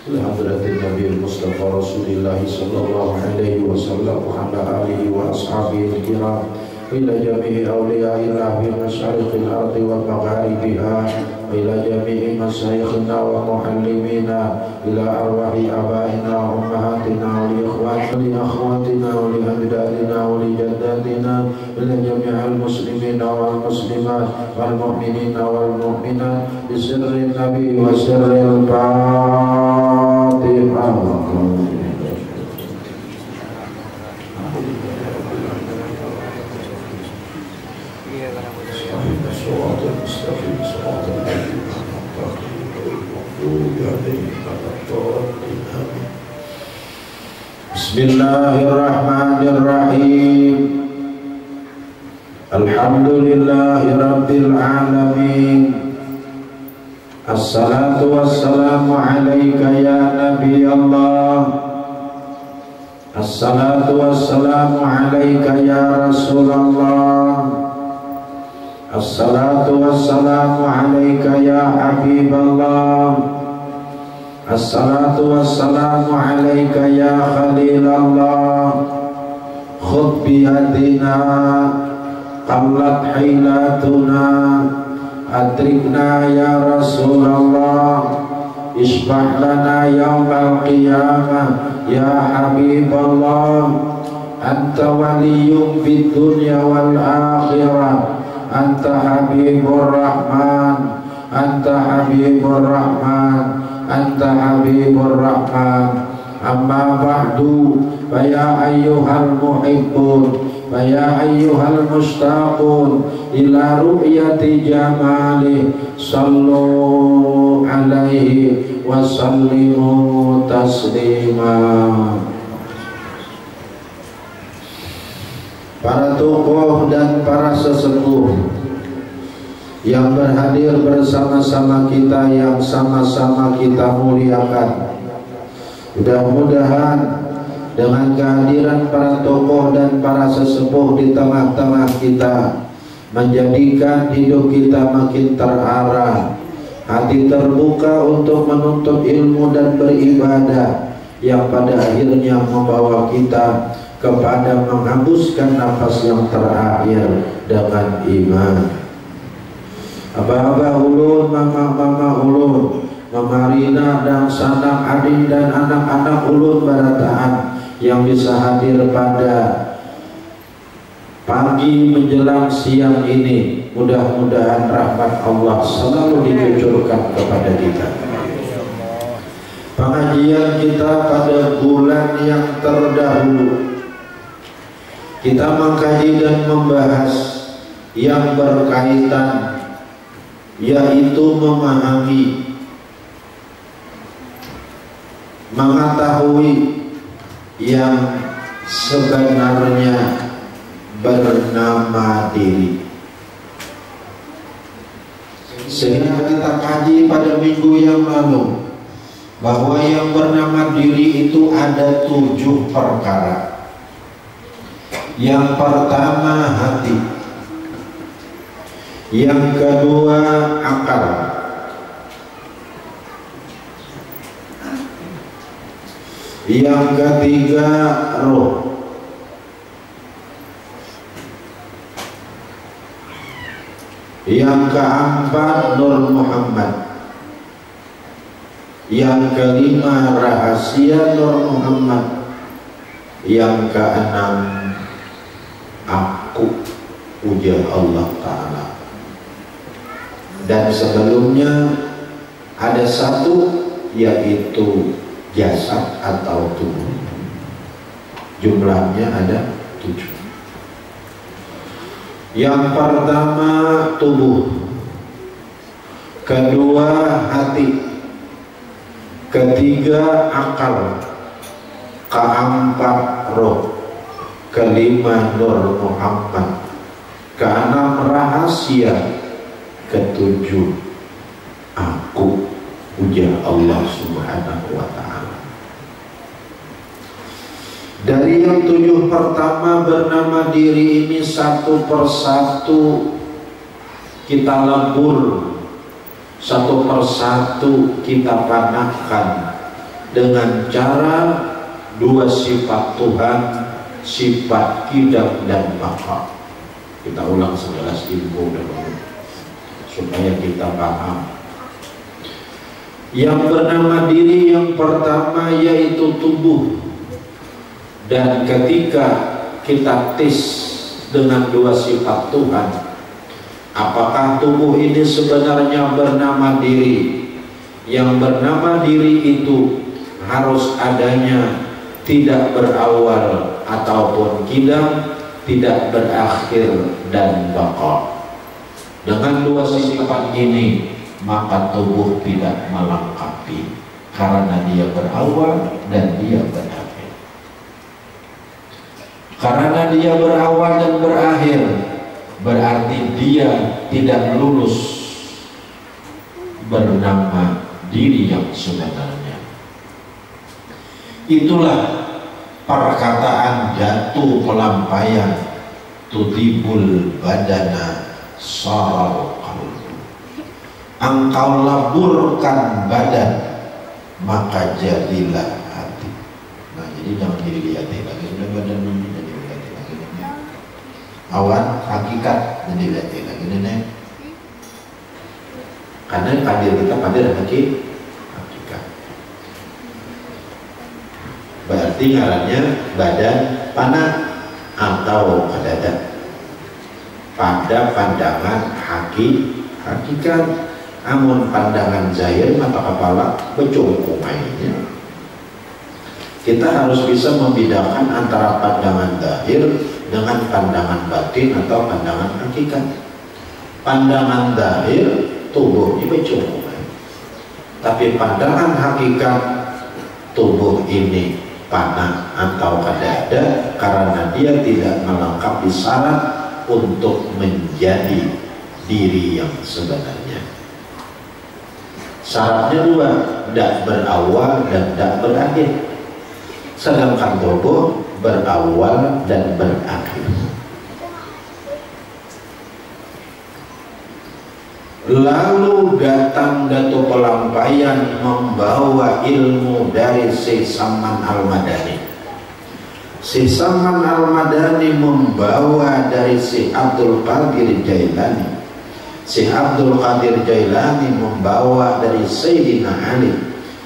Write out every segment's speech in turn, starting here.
Alhamdulillahi Nabi Mustafa Rasulullah sallallahu alaihi wasallam wa ala alihi wa ashabihi al-kiram ila jami'i awliya'illah bi masyariqil ardi wa magharibiha ila jami'i masyayikhina wa muallimina ila arwahi abaina wa ummahatina wa li akhwatina wa li ajdadina wa li jaddatina ila jami'il muslimina wal muslimat wal mu'minina wal mu'minat bi sirri nabi wa sirril Bismillahirrahmanirrahim. Alhamdulillahi rabbil alamin. Assalatu wassalamu alaika ya Nabi Allah. Assalatu wassalamu alaika ya Rasulullah. Assalatu wassalamu alaika ya Habiballah. Assalatu wassalamu alaika ya Khalilallah. Khudh biyadina qallat hilatuna adrikna ya Rasulullah. Isbah lana yawmal qiyamah ya Habiballah. Anta waliyyun fid dunya wal akhirah. Anta Habibur Rahman. Anta Habibur Rahman. Anta Habibur Rahman. Amma ba'du, faya ayyuhal muhibbun, faya ayyuhal mustaqun ila ru'yati jamali, sallu alaihi wa sallimu taslima. Para tokoh dan para sesepuh yang berhadir bersama-sama kita, yang sama-sama kita muliakan, mudah-mudahan dengan kehadiran para tokoh dan para sesepuh di tengah-tengah kita menjadikan hidup kita makin terarah, hati terbuka untuk menuntut ilmu dan beribadah, yang pada akhirnya membawa kita kepada menghembuskan nafas yang terakhir dengan iman. Abah-abah ulun, mama-mama ulun, Mamarina dan sanak adik dan anak-anak ulun barataan yang bisa hadir pada pagi menjelang siang ini, mudah-mudahan rahmat Allah selalu ditujukan kepada kita. Pengajian kita pada bulan yang terdahulu, kita mengkaji dan membahas yang berkaitan, yaitu memahami, mengetahui yang sebenarnya bernama diri. Sehingga kita kaji pada minggu yang lalu bahwa yang bernama diri itu ada 7 perkara. Yang pertama hati, yang kedua akal, yang ketiga roh, yang keempat Nur Muhammad, yang kelima rahasia Nur Muhammad, yang keenam aku, ujar Allah Ta'ala. Dan sebelumnya ada satu, yaitu jasad atau tubuh. Jumlahnya ada 7. Yang pertama tubuh, kedua hati, ketiga akal, keempat roh, kelima nur Muhammad, keenam rahasia, ketujuh aku, ujar Allah Subhanahu wa ta'ala. Dari yang 7 pertama bernama diri ini satu persatu kita lebur, satu persatu kita panahkan dengan cara 2 sifat Tuhan, sifat qidam dan baqa. Kita ulang 11 ilmu dulu supaya kita paham. Yang bernama diri yang pertama yaitu tubuh. Dan ketika kita tes dengan 2 sifat Tuhan, apakah tubuh ini sebenarnya bernama diri? Yang bernama diri itu harus adanya tidak berawal ataupun qidam, tidak berakhir dan baqa. Dengan 2 sifat ini maka tubuh tidak melengkapi, karena dia berawal dan dia berakhir. Karena dia berawal dan berakhir, berarti dia tidak lulus bernama diri yang sebenarnya. Itulah perkataan jatuh pelampaian, tudibul badana saral qalbu. Engkau laburkan badan, maka jadilah hati. Nah, jadi jangan dilihatin lagi, sudah badan ini jadi dilihatin lagi nenek. Awan hakikat jadi dilihatin lagi nenek. Karena hadir kita hadir hakikat. Berarti ngarannya badan panah atau kadada pada pandangan hakikat. Amun pandangan zahir mata kepala becungkung mainnya. Kita harus bisa membedakan antara pandangan zahir dengan pandangan batin atau pandangan hakikat. Pandangan zahir tubuh ini becungkung, tapi pandangan hakikat tubuh ini panah atau kadada karena dia tidak melengkapi syarat untuk menjadi diri yang sebenarnya. Syaratnya 2, tidak berawal dan tidak berakhir. Sedangkan tubuh berawal dan berakhir. Lalu datang Datuk Pelampaian membawa ilmu dari Syekh Saman Al-Madani. Syekh Saman Al-Madani membawa dari Syekh Abdul Qadir Jailani. Syekh Abdul Qadir Jailani membawa dari Sayyidina Ali.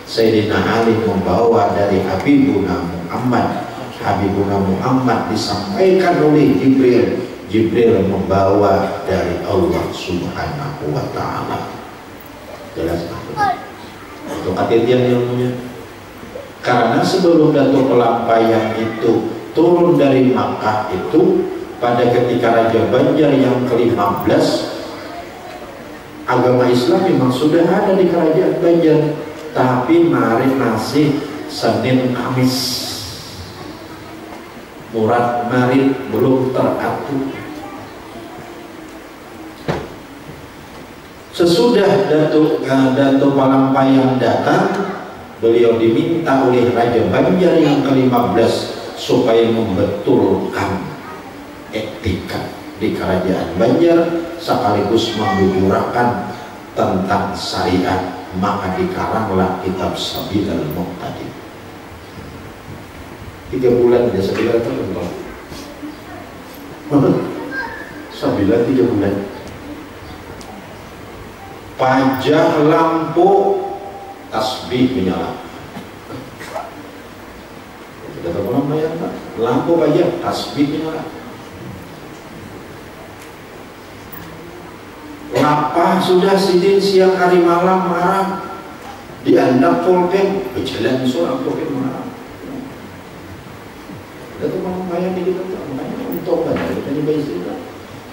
Sayyidina Ali membawa dari Habibuna Muhammad. Habibuna Muhammad disampaikan oleh Jibril. Jibril membawa dari Allah Subhanahu wa ta'ala. Jelas itu katidian ilmunya. Karena sebelum Datuk Pelampaian itu turun dari Makkah itu, pada ketika Raja Banjar yang ke-15, agama Islam memang sudah ada di kerajaan Banjar, tapi mari masih Senin Kamis, Murad Marid belum teratur. Sesudah Datuk Pelampaian datang, beliau diminta oleh Raja Banjar yang ke-15 supaya membetulkan etika di kerajaan Banjar sekaligus membujurakan tentang syariat. Maka dikaranglah kitab Sabilal Muqtadi. 3 bulan dia Sabilal terus Sabilal 3 bulan. Pajak lampu tasbih menyala. Sudah tahu belum bayar Pak? Lampu pajak tasbih menyala. Lapah sudah sidin siang hari malam marah. diandak pulpen, berjalan seorang pulpen mana? Ada tuh malam kaya di kita tuh, makanya untuk kan, kita nyoba istilah.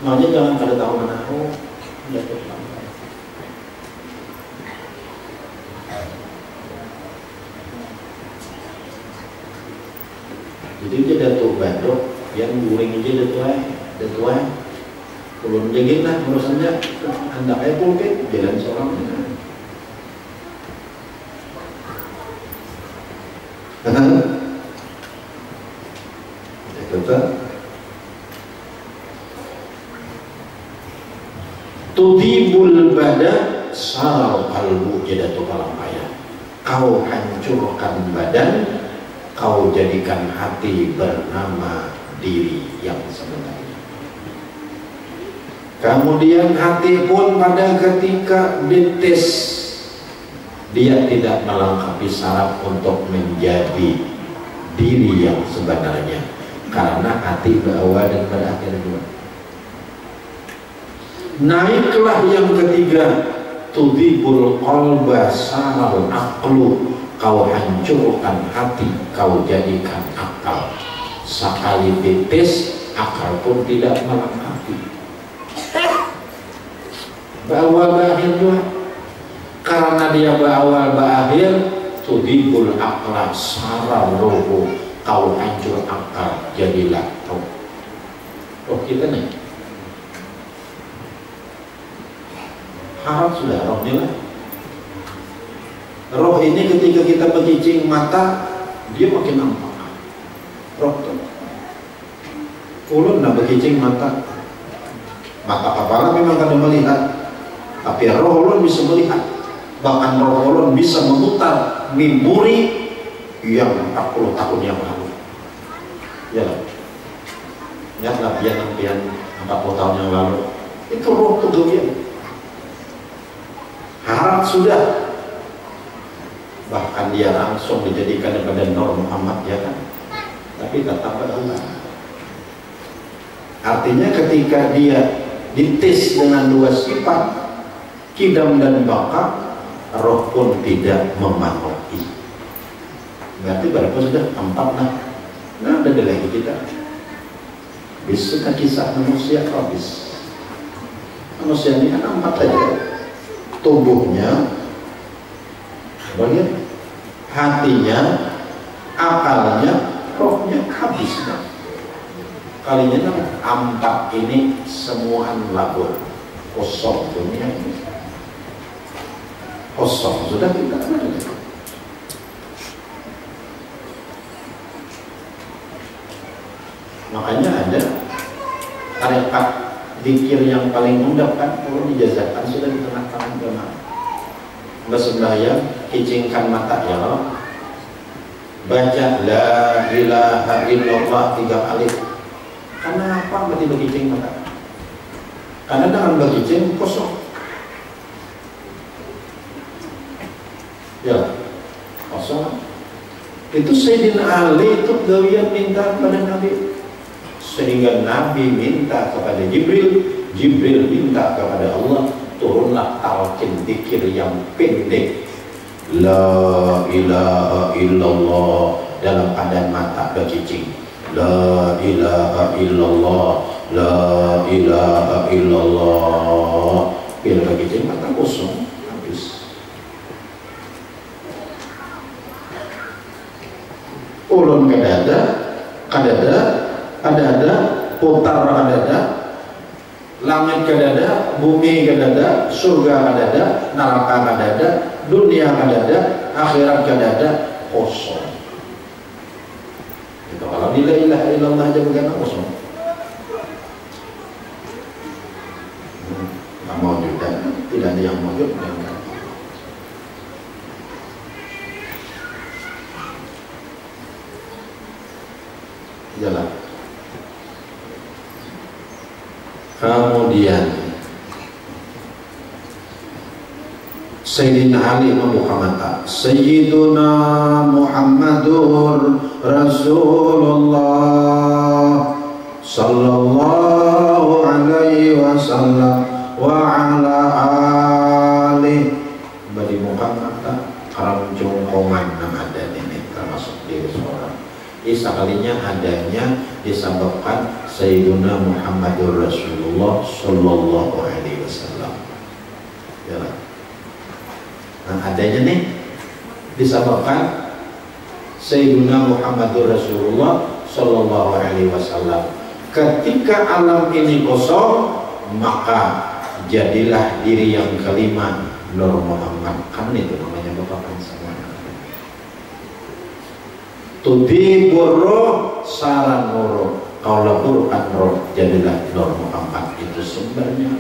Makanya jangan pada tahu mana, oh, jatuh sampai. Jadi dia datuk badok, yang guring aja datuk Kulun dingin lah urusannya, anda kayak pulpen, jalan seorang. Tudibul badan saral qalbu jadatu kalampaya. Kau hancurkan badan, kau jadikan hati bernama diri yang sebenarnya. Kemudian hati pun pada ketika dites, dia tidak melengkapi syarat untuk menjadi diri yang sebenarnya, karena hati berawal dan berakhir dua. Naiklah yang ketiga, tudibul qalba saral aqlu, kau hancurkan hati, kau jadikan akal. Sekali dites, akal pun tidak melengkapi. Berawal berakhir dua, karena dia berawal berakhir, tudibul akla saral rohu, kau hancur akal, jadilah roh. Roh kita nih harap sudah roh ini lah. Roh ini ketika kita bercicing mata, dia makin nampak. Roh tuh ulun nak bercicing mata kepala memang kada melihat, tapi roh ulun bisa melihat. Bahkan roh ulun bisa memutar memori yang 40 tahun yang lalu. Ya lah, ingatlah pian 40 tahun yang lalu, itu roh kegawian. Harap sudah, bahkan dia langsung dijadikan kepada Nur Muhammad, ya kan, tapi tetap berulang. Artinya ketika dia dites dengan dua sifat, kidam dan baka, roh pun tidak memahami. Berarti berapa sudah? 4 lah. Nah, ada lagi kita. Bisa kisah manusia habis. Manusia ini kan 4 saja. Tubuhnya, bagian hatinya, akalnya, rohnya habis. Kalinya kan 4 ini semuaan labur, kosong dunia ini, kosong sudah tidak ada. Makanya ada tarekat zikir yang paling mudah kan, kalau dijazakan sudah di tengah-tengah jemaah. Bersembahyang, kicingkan mata ya Allah, baca la ilaha illallah 3 kali. Karena apa berarti berkicing mata? Karena dengan berkicing kosong. Ya, kosong. Itu Sayyidina Ali itu gawian minta kepada Nabi, sehingga Nabi minta kepada Jibril, Jibril minta kepada Allah, turunlah talqin dzikir yang pendek, la ilaha illallah, dalam keadaan mata berkicing. La ilaha illallah, la ilaha illallah. Bila berkicing mata kosong, habis. Ulun kadada, putar kadada, langit kadada, bumi kadada, surga kadada, neraka kadada, dunia kadada, akhirat kadada, kosong. Itu kalau la ilaha illallah aja bukan kosong. Nggak mau juga, tidak ada yang mau juga. Jalan. Kemudian Sayyidina Ali membuka mata. Sayyiduna Muhammadur Rasulullah sallallahu alaihi wasallam wa ala alihi. Badi muka mata menjadi seorang. Sekalinya adanya disebabkan Sayyiduna Muhammadur Rasulullah Sallallahu Alaihi Wasallam. Ya. Nah adanya nih disebabkan Sayyiduna Muhammadur Rasulullah Sallallahu Alaihi Wasallam. Ketika alam ini kosong, maka jadilah diri yang kelima Nur Muhammad. Kan itu namanya Bapak semuanya. Tudhibur roh saran nuru, kaulah burkan roh, jadilah Nur Muhammad. Itu sumbernya.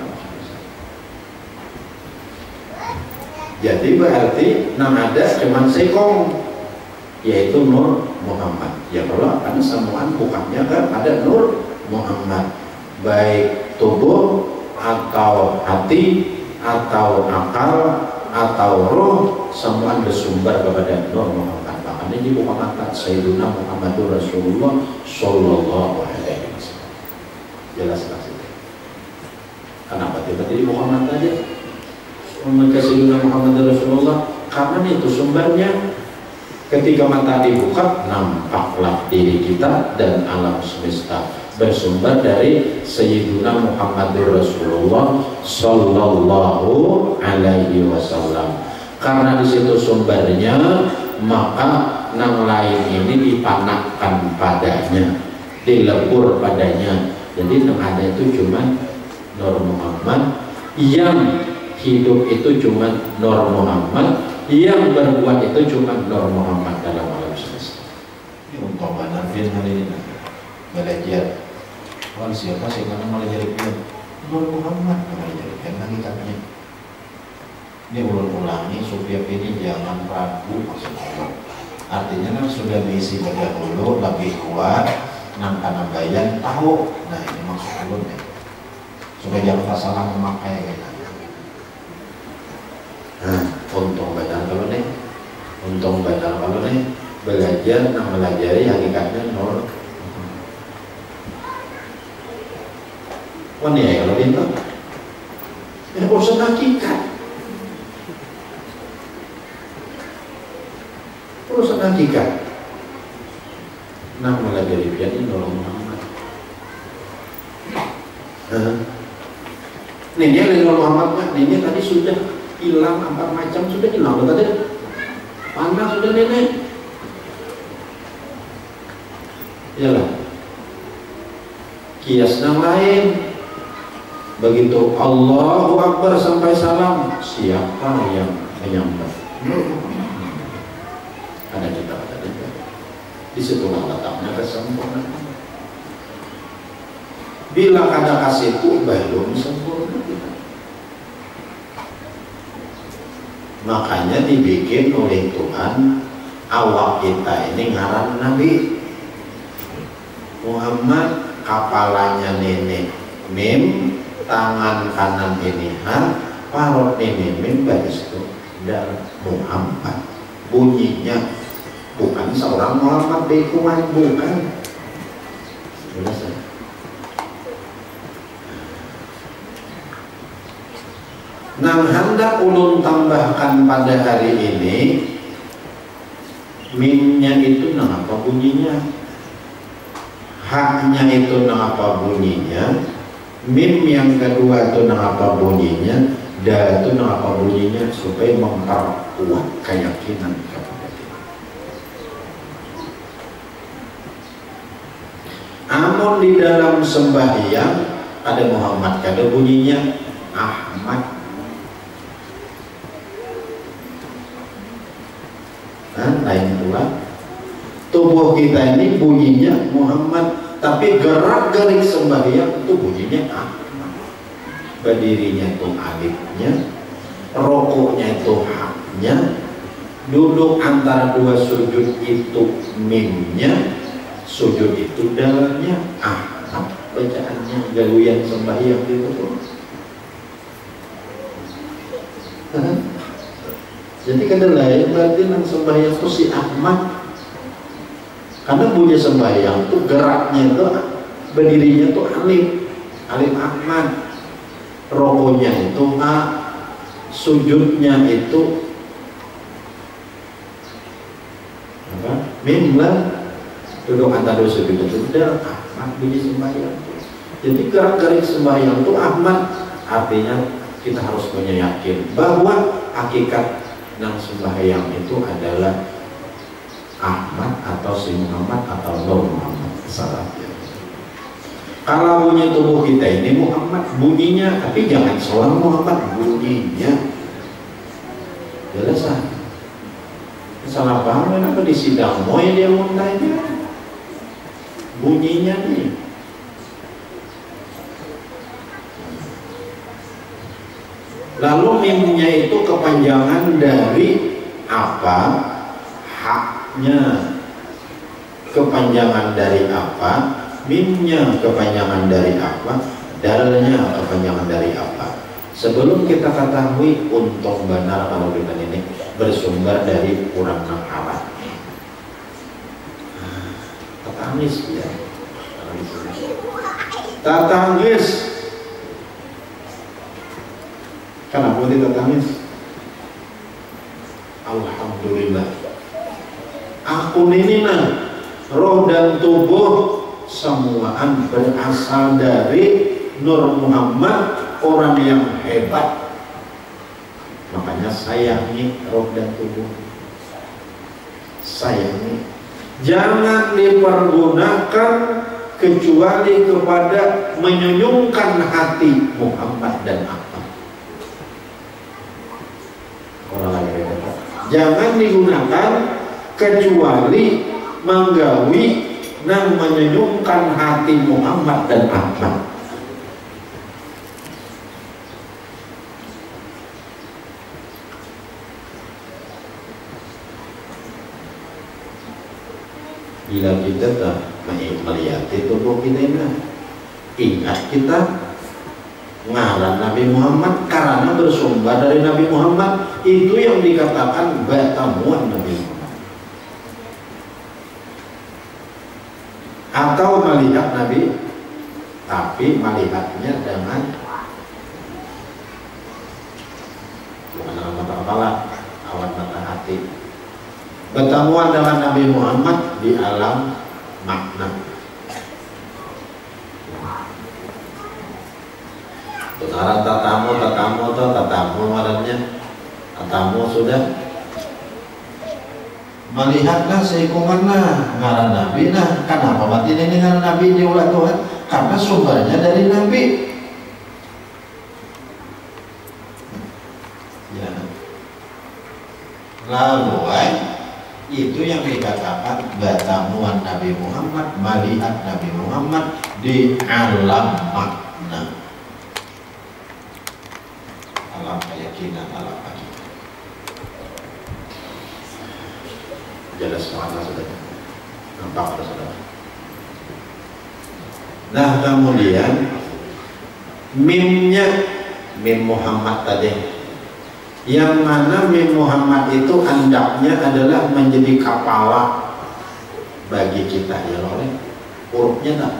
Jadi berarti yang ada cuman sekong, yaitu Nur Muhammad. Ya kalau kan semuaan bukannya kan ada Nur Muhammad, baik tubuh atau hati atau akal atau roh, semua bersumber kepada Nur Muhammad. Makanya di Muhammad Sayyiduna Muhammadur Rasulullah Sallallahu Alaihi Wasallam. Jelaslah sih. Kenapa tiba-tiba di Muhammad aja? Maka Sayyiduna Muhammadur Rasulullah karena itu sumbernya. Ketika mata dibuka, nampaklah diri kita dan alam semesta bersumber dari Sayyiduna Muhammadur Rasulullah Sallallahu Alaihi Wasallam. Karena di situ sumbernya, maka yang lain ini dipanahkan padanya, dilebur padanya. Jadi yang ada itu cuma Nur Muhammad, yang hidup itu cuma Nur Muhammad, yang berbuat itu cuma Nur Muhammad dalam alam semesta. Ini untuk manafin hari ini belajar. Wah siapa sih karena malah jadi film Nur Muhammad malah jadi film lagi katanya. Ini ulang-ulangi supaya ini jangan ragu maksudnya. Artinya kan sudah diisi pada dulu lebih kuat, nang karena bayan tahu. Nah ini maksud ulunnya. Supaya jangan salah memakai gitu. Nah, untung badal kalau nih, belajar mempelajari hakikatnya Nur. Wah ya kalau itu, ya urusan hakikat, Nah mempelajari pian Nur Muhammad. Ini Nur Muhammad ini tadi sudah hilang, 4 macam sudah hilang tadi, panah sudah nenek, iyalah kias yang lain. Begitu Allahu Akbar sampai salam, siapa yang menyambut? Ada kita tadi, di situ letaknya kesempurnaan. Bila kada kasih itu belum sempurna kita. Makanya dibikin oleh Tuhan awak kita ini ngaran Nabi Muhammad, kepalanya nenek mim, tangan kanan ini parut ini mim, baris itu dan Muhammad. Bunyinya bukan seorang Muhammad Bekuman, bukan. Jelas ya? Nang hendak ulun tambahkan pada hari ini, mimnya itu nang apa bunyinya, haknya itu nang apa bunyinya, mim yang kedua itu nang apa bunyinya, da itu nang apa bunyinya, supaya memperkuat keyakinan kepada kita. Amun di dalam sembahyang ada Muhammad, kada bunyinya Ahmad. Lain pula tubuh kita ini bunyinya Muhammad, tapi gerak-gerik sembahyang itu bunyinya Ahmad. Berdirinya itu alifnya, rokoknya itu haknya, duduk antara dua sujud itu mimnya, sujud itu dalnya Ahmad. Bacaannya galuyan sembahyang itu jadi kada lain berarti nang sembahyang itu si Ahmad, karena bunyi sembahyang itu geraknya itu berdirinya itu alif Ahmad, rokonya itu A, sujudnya itu apa? Mimlah duduk antara sujud sudah Ahmad bunyi sembahyang. Jadi gerak-gerik sembahyang itu Ahmad, artinya kita harus punya yakin bahwa hakikat nang sembahyang itu adalah Ahmad atau si Muhammad atau Nur Muhammad salah. Kalau bunyi tubuh kita ini Muhammad bunyinya, tapi jangan seorang Muhammad bunyinya. Jelas ah. Salah paham kenapa di sidang moy dia muntahnya bunyinya nih. Lalu mimnya itu kepanjangan dari apa? Haknya kepanjangan dari apa? Mimnya kepanjangan dari apa? Dalnya kepanjangan dari apa? Sebelum kita ketahui untung benar kalau kita ini bersumber dari kurang alat. Tatangis ya. Tatangis. Kenapa tidak tatangis? Alhamdulillah. Aku ini roh dan tubuh semuaan berasal dari Nur Muhammad, orang yang hebat. Makanya sayangi roh dan tubuh. Sayangi. Jangan dipergunakan kecuali kepada menyunyungkan hati Muhammad dan Ahmad. Orang lain hebat. Jangan digunakan kecuali menggawi dan menyunyungkan hati Muhammad dan Ahmad. Bila kita tak melihat tubuh kita ini, ingat kita ngaran Nabi Muhammad karena bersumber dari Nabi Muhammad, itu yang dikatakan batamuan Nabi Muhammad. Atau melihat Nabi, tapi melihatnya dengan bukan dengan mata kepala, awan mata hati. Pertemuan dengan Nabi Muhammad di alam makna. Sekarang tatamu malamnya. Tatamu sudah melihatlah seikunganlah ngaran Nabi. Nah, kenapa mati ini ngaran Nabi diulah Tuhan? Karena sumbernya dari Nabi. Ya. Lalu itu yang dikatakan batamuan Nabi Muhammad, melihat Nabi Muhammad di alam makna, alam keyakinan, alam hakikat. Jelas mana sudah nampak ada saudara. Nah kemudian mimnya, mim Muhammad tadi, yang mana Mim Muhammad itu hendaknya adalah menjadi kepala bagi kita, ya oleh hurufnya tak.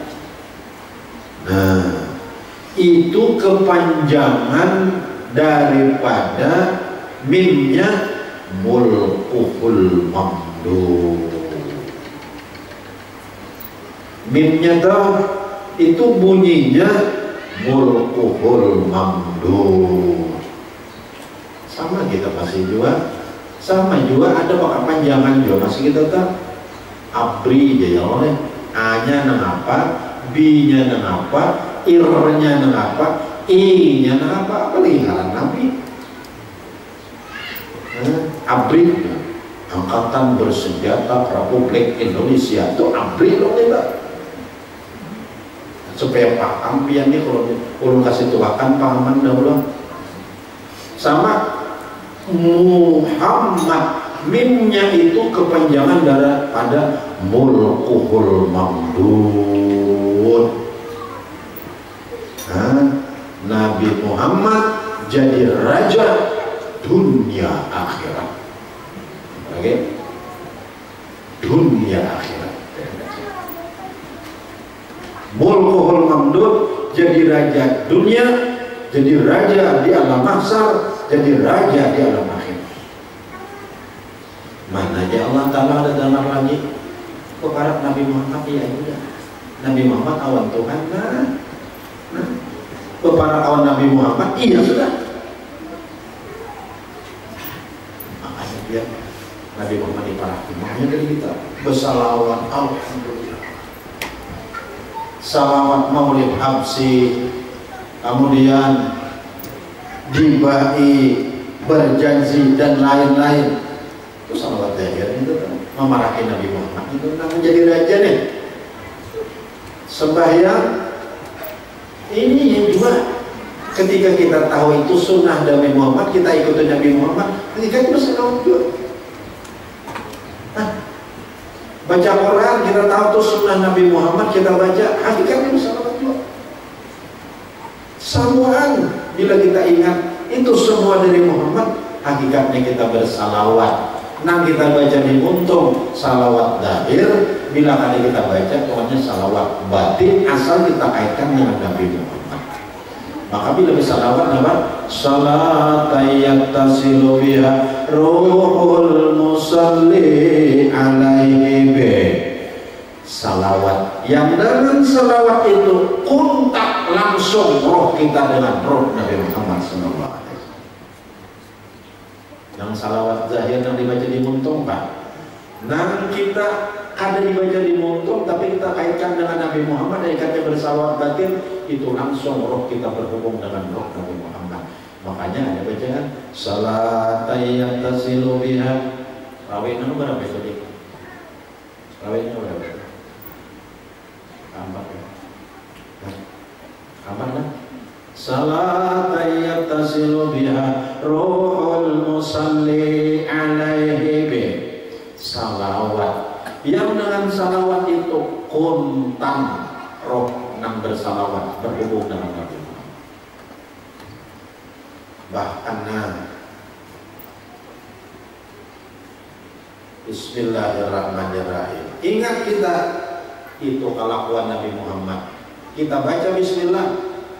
Nah, itu kepanjangan daripada mimnya mulkuhul mamdud. Mimnya tahu itu bunyinya mulkuhul mamdud. Sama kita masih juga, sama juga ada pakai panjangan juga masih kita tak abri ya oleh a-nya nang apa, b-nya nang apa, ir-nya nang apa, i-nya nang apa, pelihara Nabi. Abri, Angkatan Bersenjata Republik Indonesia itu abri loh kita. Supaya paham pian nih kalau kasih tuakan pahaman dahulu. Sama Muhammad, mimnya itu kepanjangan daripada mulkuhul mamdud. Nabi Muhammad jadi raja dunia akhirat. Oke? Dunia akhirat. Mulkuhul mamdud jadi raja dunia, jadi raja di alam mahsyar, jadi raja di alam akhir. Mana aja Allah Ta'ala ada dalam lagi Kepada Nabi Muhammad ya sudah. Nabi Muhammad awan Tuhan kepada awan Nabi Muhammad iya sudah. Makanya dia Nabi Muhammad diparahkan. Makanya dari kita bersalawat alhamdulillah. Salawat maulid habsi, kemudian dibai, berjanji dan lain-lain. Itu salawat zahir itu kan memarahi Nabi Muhammad itu menjadi raja nih. Sembahyang ini yang juga ketika kita tahu itu sunnah Nabi Muhammad, kita ikutin Nabi Muhammad, ketika itu bersalawat juga. Baca Quran kita tahu itu sunnah Nabi Muhammad, kita baca, hakikatnya bersalawat juga. Samuan bila kita ingat itu semua dari Muhammad, hakikatnya kita bersalawat. Nah kita baca di muntung salawat zahir, bila kali kita baca pokoknya salawat batin asal kita kaitkan dengan Nabi Muhammad. Maka bila bersalawat apa? Salatayat tasilu biha ruhul musalli alaihi be. Salawat yang dengan salawat itu kontak langsung roh kita dengan roh Nabi Muhammad sallallahu alaihi wasallam. Yang salawat zahir yang dibaca di muntung Pak. Nah kita ada dibaca di muntung tapi kita kaitkan dengan Nabi Muhammad dan ikatnya bersalawat batin, itu langsung roh kita berhubung dengan roh Nabi Muhammad. Makanya ada bacaan salatayat tasilu biha. Rawainya berapa itu? Rawainya berapa? Kapan kan? Salatayat tasilu biha ruhul musalli alaihi bi. Salawat yang dengan salawat itu kontan roh yang bersalawat berhubung dengan Nabi Muhammad. Bahkan Bismillahirrahmanirrahim. Ingat kita itu kelakuan Nabi Muhammad. Kita baca Bismillah,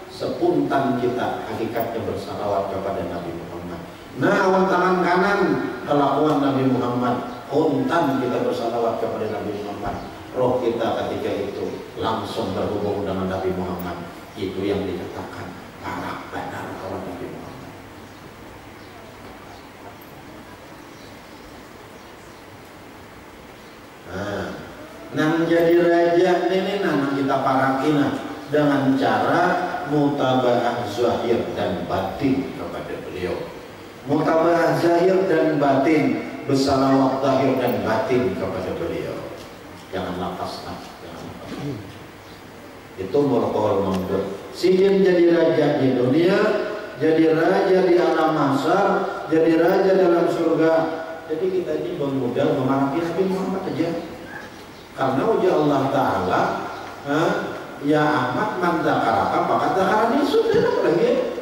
sepuntan kita hakikatnya bersalawat kepada Nabi Muhammad. Nah, awan tangan kanan kelakuan Nabi Muhammad, kontan kita bersalawat kepada Nabi Muhammad. Roh kita ketika itu langsung berhubung dengan Nabi Muhammad. Itu yang dikatakan para benar kawan Nabi Muhammad. Nang jadi raja ini nang kita parakina dengan cara mutabaah zahir dan batin kepada beliau. Mutabaah zahir dan batin, bersalawat zahir dan batin kepada beliau. Jangan lapas lah, jangan lapas. Itu mulkul mamdur. Sihir jadi raja di dunia, jadi raja di alam mahsyar, jadi raja dalam surga. Jadi kita ini bermodal memarahi Nabi Muhammad aja. Karena uji Allah Ta'ala, ya Ahmad man zakaraka fakat zakarani, sudah apa lagi?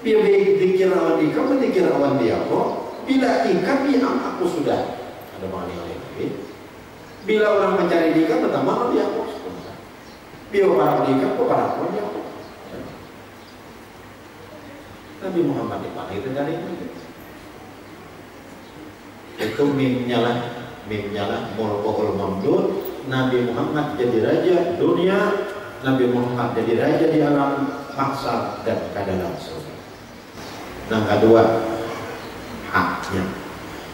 Biar dikir awan dikam, dikir awan dia kok. Bila ikat dia aku sudah. Ada makna lain. Bila orang mencari dikam, pertama dia kok. Biar para dikam, kok para kok dia kok. Nabi Muhammad dipanggil dari itu. Itu mimnya lah mulkul mamdud. Nabi Muhammad jadi raja dunia, Nabi Muhammad jadi raja di alam mahsyar dan ke dalam surga. Yang kedua, haknya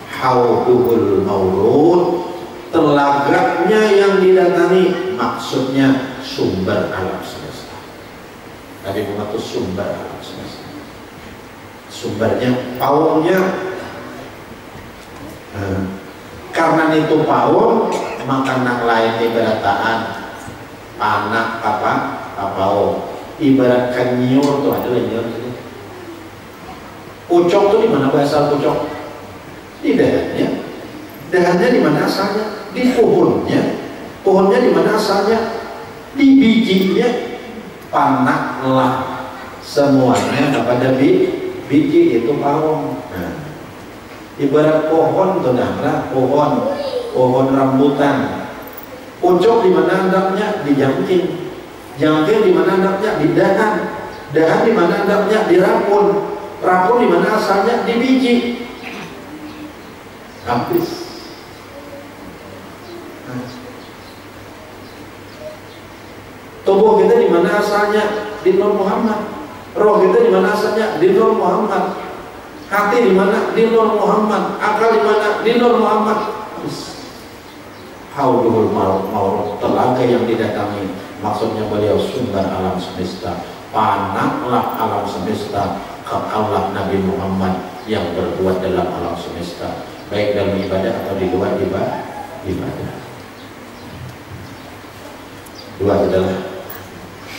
haudul maulud, telaganya yang didatangi, maksudnya sumber alam semesta. Nabi Muhammad itu sumber alam semesta. Sumbernya, paulnya. Karena itu paul, maka nang lain ibarataan anak apa paul. Ibarat nyur tuh ada nyur. Pucok tuh di mana bahasa pucok? Di dahannya. Dahannya di mana asalnya? Di pohonnya. Pohonnya di mana asalnya? Di bijinya. Panaklah semuanya kepada biji itu pawon. Nah, ibarat pohon tuh nah, pohon rambutan. Pucok di mana hendaknya? Di jangking. Jangking di mana hendaknya? Di dahan. Dahan di mana hendaknya? Di rapun. Rapun di mana asalnya? Di biji. Habis. Tubuh kita di mana asalnya? Di Nur Muhammad. Roh kita di mana asalnya? Di Nur Muhammad. Hati di mana? Di Nur Muhammad. Akal di mana? Di Nur Muhammad. Haulul maut, telaga yang didatangi, maksudnya beliau sumber alam semesta. Panaklah alam semesta ke Allah Nabi Muhammad yang berbuat dalam alam semesta, baik dalam ibadah atau di luar ibadah. Dua adalah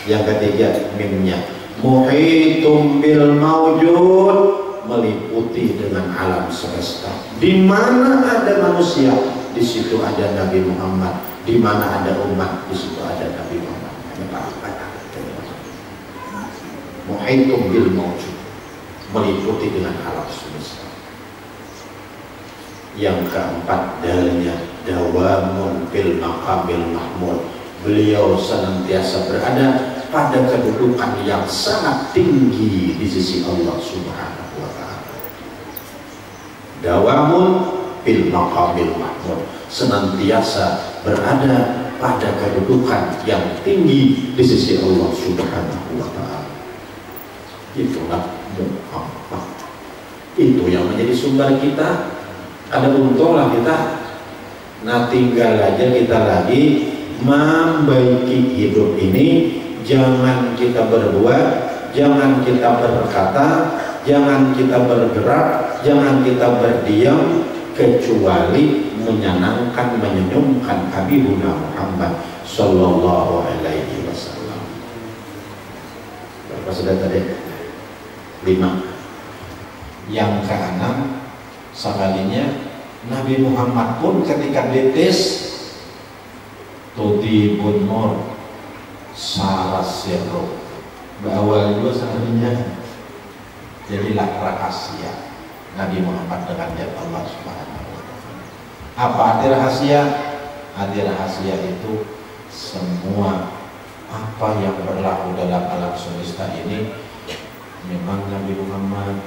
yang ketiga, mimnya muhitum bil mawjud, meliputi dengan alam semesta. Di mana ada manusia, di situ ada Nabi Muhammad. Di mana ada umat, di situ ada Nabi Muhammad. Muhitum bil mawjud, meliputi dengan alam semesta. Yang keempat dalilnya dawamun bil maqamil mahmud, beliau senantiasa berada pada kedudukan yang sangat tinggi di sisi Allah Subhanahu wa ta'ala. Dawamun bil maqamil mahmud, senantiasa berada pada kedudukan yang tinggi di sisi Allah Subhanahu wa ta'ala. Itulah Muhammad. Itu yang menjadi sumber kita. Ada untunglah kita. Nah, tinggal aja kita lagi membaiki hidup ini. Jangan kita berbuat, jangan kita berkata, jangan kita bergerak, jangan kita berdiam, kecuali menyenangkan, menyenyumkan Habibuna Muhammad Sallallahu Alaihi Wasallam. Berapa sudah tadi? 5. Yang keenam, sekalinya Nabi Muhammad pun ketika dites tudibun nur sarasirru, berawal juga sekalinya jadilah rahasia Nabi Muhammad dengan zat Allah Subhanahu wa ta'ala. Apa arti rahasia? Arti rahasia itu semua apa yang berlaku dalam alam semesta ini memang Nabi Muhammad,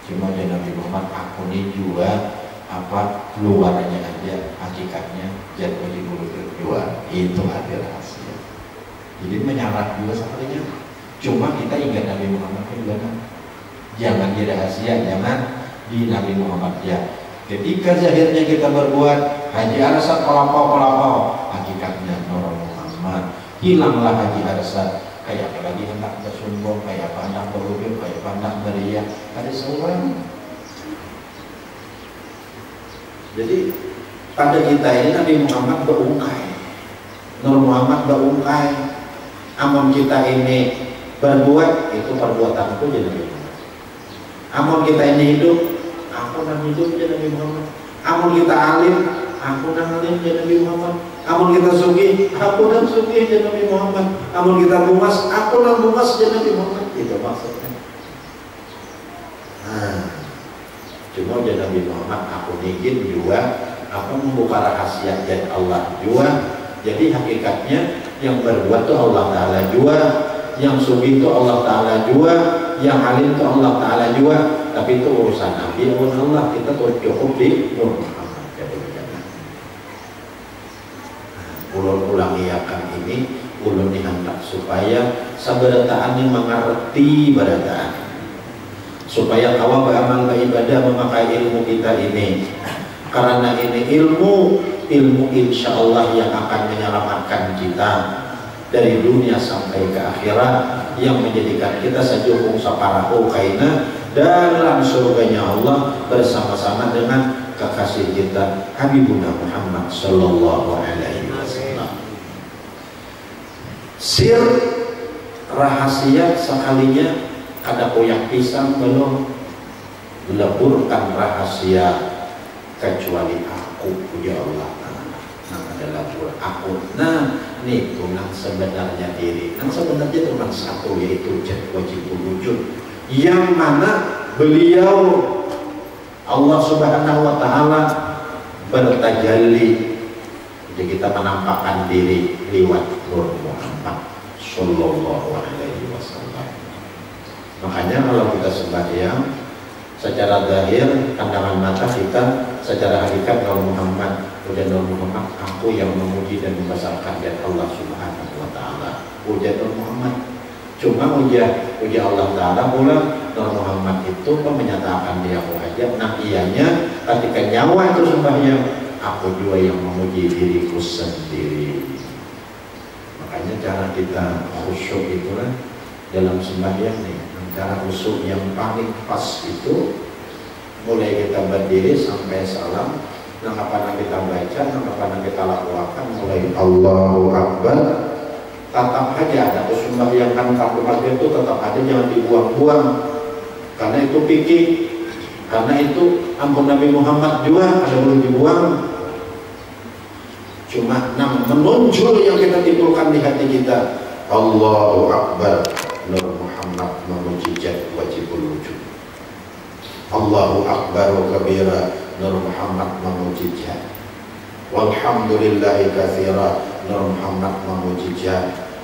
cuma dia Nabi Muhammad akuni juga apa luarnya aja, hakikatnya zat wajibul kedua. Itu arti rahasia. Jadi menyarat juga sekalinya. Cuma kita ingat Nabi Muhammad juga kan. Jangan di rahasia, jangan di Nabi Muhammad ya. Ketika zahirnya kita berbuat haji arsa pelapau, hakikatnya Nur Muhammad. Hilanglah haji arsa, kayak lagi hendak bersombong, kayak hendak berujub, kayak hendak beriak, ada seorang. Jadi pada kita ini Nabi Muhammad berungkai, Nur Muhammad berungkai. Amun kita ini berbuat, itu perbuatanku jadi Nabi Muhammad. Amun kita ini hidup, aku dan hidup jadi Nabi Muhammad. Amun kita alim, aku dan alim jadi Nabi Muhammad. Amun kita sugih, aku dan sugih jadi Nabi Muhammad. Amun kita bumas, aku dan bumas jadi Nabi Muhammad. Itu maksudnya. Nah, cuma jadi Nabi Muhammad aku ingin juga, aku membuka rahasia dari Allah juga. Jadi hakikatnya yang berbuat itu Allah Ta'ala juga, yang sugih itu Allah Ta'ala juga, yang alim itu Allah Ta'ala juga. Tapi itu urusan Nabi, urusan Allah. Kita tuh cukup di Nur Muhammad. Ulun ulangi akan ini, ulun dihantar supaya sabarataan ini mengerti barataan, supaya kawan beramal beribadah memakai ilmu kita ini. Karena ini ilmu insya Allah yang akan menyelamatkan kita dari dunia sampai ke akhirat, yang menjadikan kita sajukung saparahu kaina dalam surganya Allah bersama-sama dengan kekasih kita Habibuna Muhammad Sallallahu Alaihi Wasallam. Sir rahasia sekalinya ada koyak pisang belum leburkan rahasia kecuali aku punya Allah Ta'ala. Nah adalah aku. Nah ini nang sebenarnya diri, nang sebenarnya cuma satu, yaitu zat wajibul wujud, yang mana beliau Allah Subhanahu wa ta'ala bertajalli. Jadi kita menampakkan diri lewat Nur Muhammad Sallallahu Alaihi Wasallam. Makanya kalau kita sembahyang secara zahir pandangan mata kita, secara hakikat Nur Muhammad Puja Nur Muhammad, aku yang memuji dan membesarkan zat Allah Subhanahu wa Ta'ala. Puja Nur Muhammad. Cuma puja Allah Ta'ala pula Nur Muhammad itu menyatakan dia wajib. Nah ianya ketika nyawa itu sembahyang, aku juga yang memuji diriku sendiri. Makanya cara kita khusyuk itulah dalam sembahyang nih. Cara khusyuk yang paling pas itu mulai kita berdiri sampai salam. Nah kapan kita baca, nah kapan kita lakukan, mulai Allahu Akbar, tetap aja ada sembahyang kartu itu tetap ada, jangan dibuang-buang, karena itu pikir, karena itu ampun Nabi Muhammad juga ada boleh dibuang. Cuma menonjol yang kita timbulkan di hati kita, Allahu Akbar, Nur Muhammad memuji zat wajibul wujud. Allahu Akbar wa kabira, Nur Muhammad memuji zat. Walhamdulillahi katsira, Nur Muhammad memuji zat.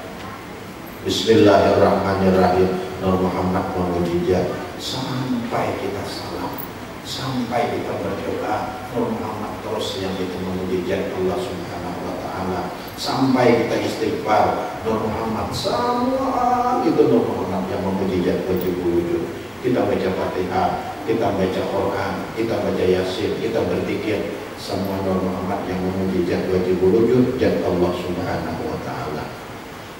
Bismillahirrahmanirrahim, Nur Muhammad memuji zat. Sampai kita salam, sampai kita berdoa, Nur Muhammad terus yang kita memuji zat Allah Subhanahu wa Ta'ala. Sampai kita istighfar, Nur Muhammad, semua itu Nur Muhammad yang memuji zat wajibul wujud. Kita baca Fatihah, kita baca Quran, kita baca Yasin, kita berzikir, semua Nur Muhammad yang memuji zat wajibul wujud, zat Allah Subhanahu wa Ta'ala.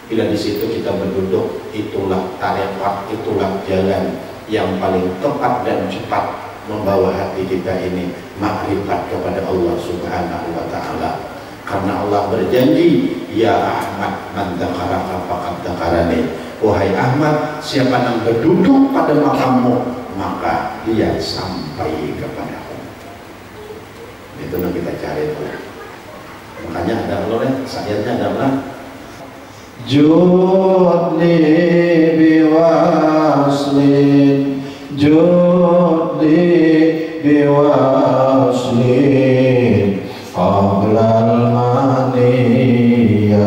Bila di situ kita berduduk, itulah tarekat, itulah jalan yang paling tepat dan cepat membawa hati kita ini makrifat kepada Allah Subhanahu wa Ta'ala. Karena Allah berjanji, ya Ahmad, man dzakaraka faqad dzakarani. Wahai Ahmad, siapa yang berduduk pada makammu, maka dia sampai kepadaku. Itu yang kita cari tuh. Makanya ada loh, sayatnya adalah Judli biwaslin, Judli biwaslin, qablal maniyah.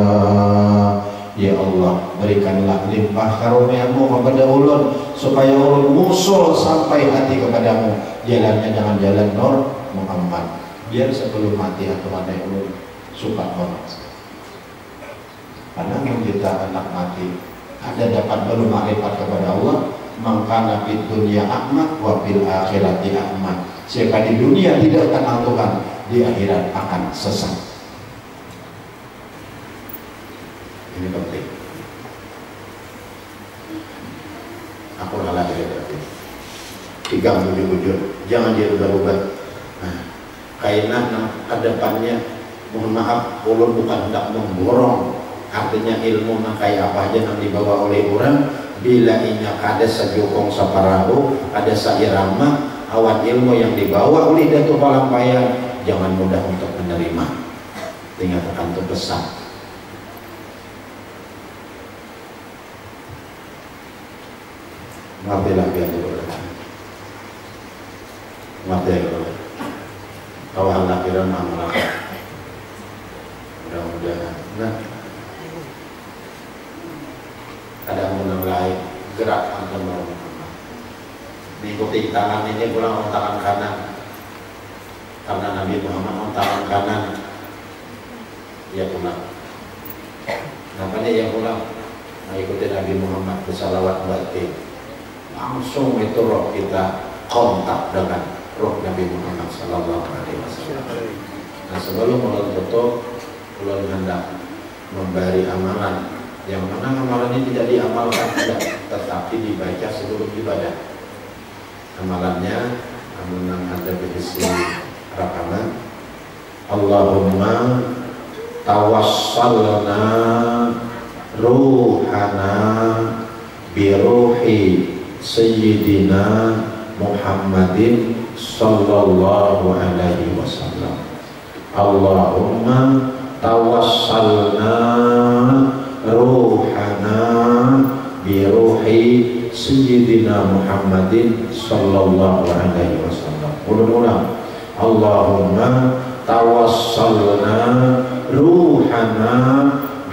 Ya Allah, berikanlah limpah karunia-Mu kepada ulun, supaya ulun musul sampai hati kepadamu. Jalannya jangan jalan Nur Muhammad, biar sebelum mati atau mati ulun suka orang. Karena kita anak mati ada dapat belum makrifat kepada Allah, maka nabi dunia ahmad wa bil akhirati ahmad. Siapa di dunia tidak kenal Tuhan, di akhirat akan sesat. Ini penting. Aku kalah berarti. Diganggu dibujur, jangan dirubah-rubah. Nah, kainan kedepannya, mohon maaf, ulun bukan hendak memborong. Artinya ilmu kayak apa aja yang dibawa oleh orang. Bila inya ada sajukong saparahu, ada sairama, awan ilmu yang dibawa oleh Datuk Palampayan, jangan mudah untuk menerima. Tinggal tekan untuk pesan. Ngertilah biar dulu. Ngerti dulu. Kau hendak kira malah. Mudah-mudahan. Nah, ada yang lain gerak antum Muhammad. Diikuti tangan ini pulang tangan kanan. Karena Nabi Muhammad tangan kanan. Dia pulang. Kenapa dia pulang? Mengikuti Nabi Muhammad bersalawat batin. Langsung itu roh kita kontak dengan roh Nabi Muhammad Sallallahu Alaihi Wasallam. Nah sebelum mulai tutup, ulun hendak memberi amalan yang mana amalan ini tidak diamalkan tidak, tetapi dibaca sebelum ibadah. Amalannya amalan ada berisi rakaman. Allahumma tawassalna ruhana biruhi Sayyidina Muhammadin Sallallahu Alaihi Wasallam. Allahumma tawassalna ruhana biruhi Sayyidina Muhammadin Sallallahu Alaihi Wasallam. Ulang-ulang. Allahumma tawassalna ruhana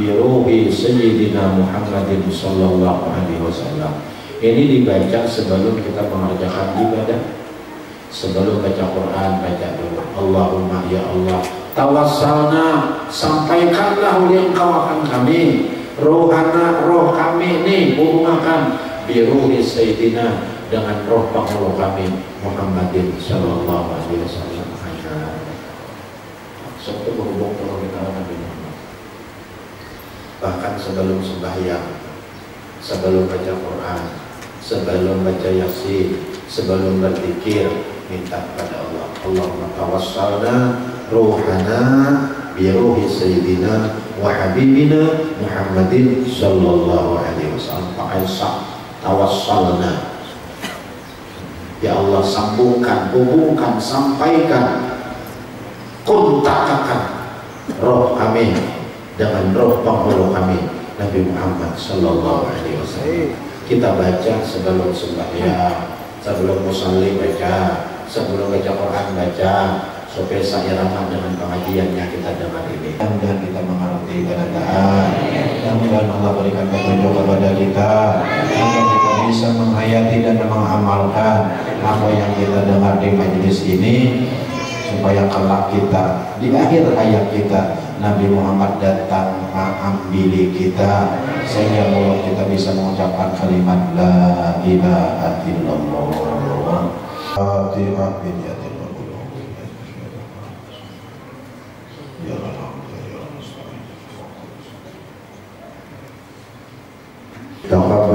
biruhi Sayyidina Muhammadin Sallallahu Alaihi Wasallam. Ini dibaca sebelum kita mengerjakan ibadah, Sebelum baca Quran, baca dulu Allahumma ya Allah tawassalna, sampaikanlah oleh engkau akan kami rohana, roh kami nih hubungakan biruhi sayyidina, dengan roh penghulu kami Muhammadin sallallahu alaihi wasallam. Satu berhubung dengan kita Nabi Muhammad. Bahkan sebelum sembahyang, sebelum baca Quran, sebelum baca Yasin, sebelum berzikir, minta kepada Allah, Allahumma tawassalna ruhana bi ruhi sayyidina wa habibina Muhammadin sallallahu alaihi wasallam. Pakai tawassalna. Ya Allah, sambungkan, hubungkan, sampaikan, kontakkan roh kami dengan roh penghulu kami Nabi Muhammad sallallahu alaihi wasallam. Kita baca sebelum sembahyang, sebelum musalli baca, sebelum baca Quran baca, supaya seirama dengan pengajian yang kita dengar ini. Dan kita mengerti keadaan. Mudah-mudahan Allah berikan petunjuk kepada kita, agar kita bisa menghayati dan mengamalkan apa yang kita dengar di majelis ini, supaya kelak kita di akhir hayat kita Nabi Muhammad datang mengambil kita, sehingga mulut kita bisa mengucapkan kalimat la ilaha illallah. Fatihah biyatil Taqabbal